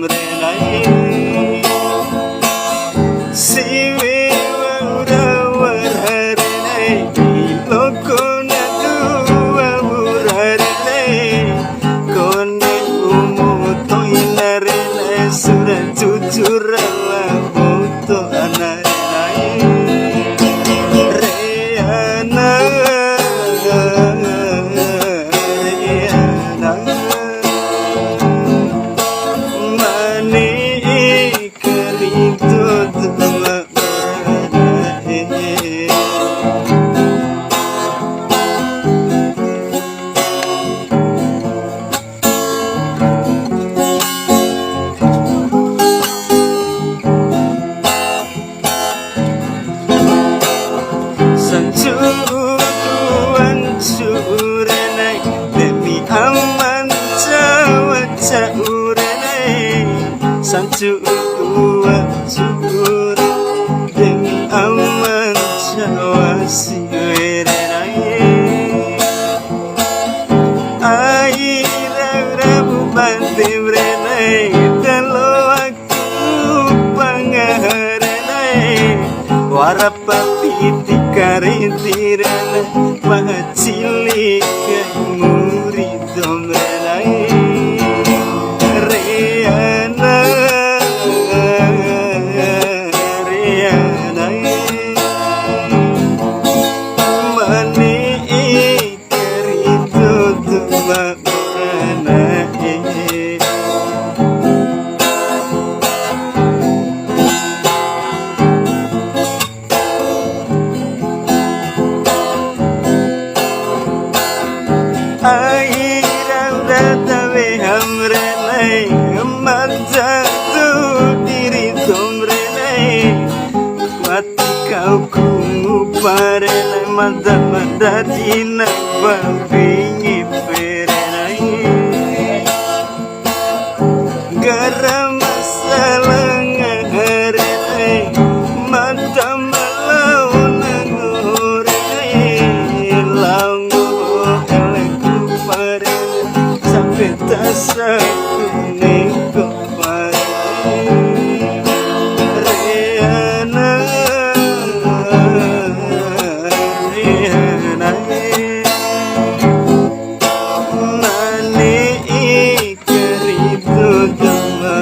tamrenai siwe warawarenai lokona dua wurarenai kone umuto inarene sudah jujur foto anarenai Riana Sanjuduan surenai demi aman jawa jaurenai Sanjuduan surenai demi aman jawa sirenai Aira rabu banti renai telo aku pangarenai Warapati karintirana mahacili murid domrenai Riana mani kerito tuma muranai Airang datawe hamrenai Manjatu diri tomrenai Mati kau kumuparenai Manda dina babingi perenai Garam masalah ngarenai Mata malau nangurenai Langu sampai tak sakuni kemarin Riana mani kerito dama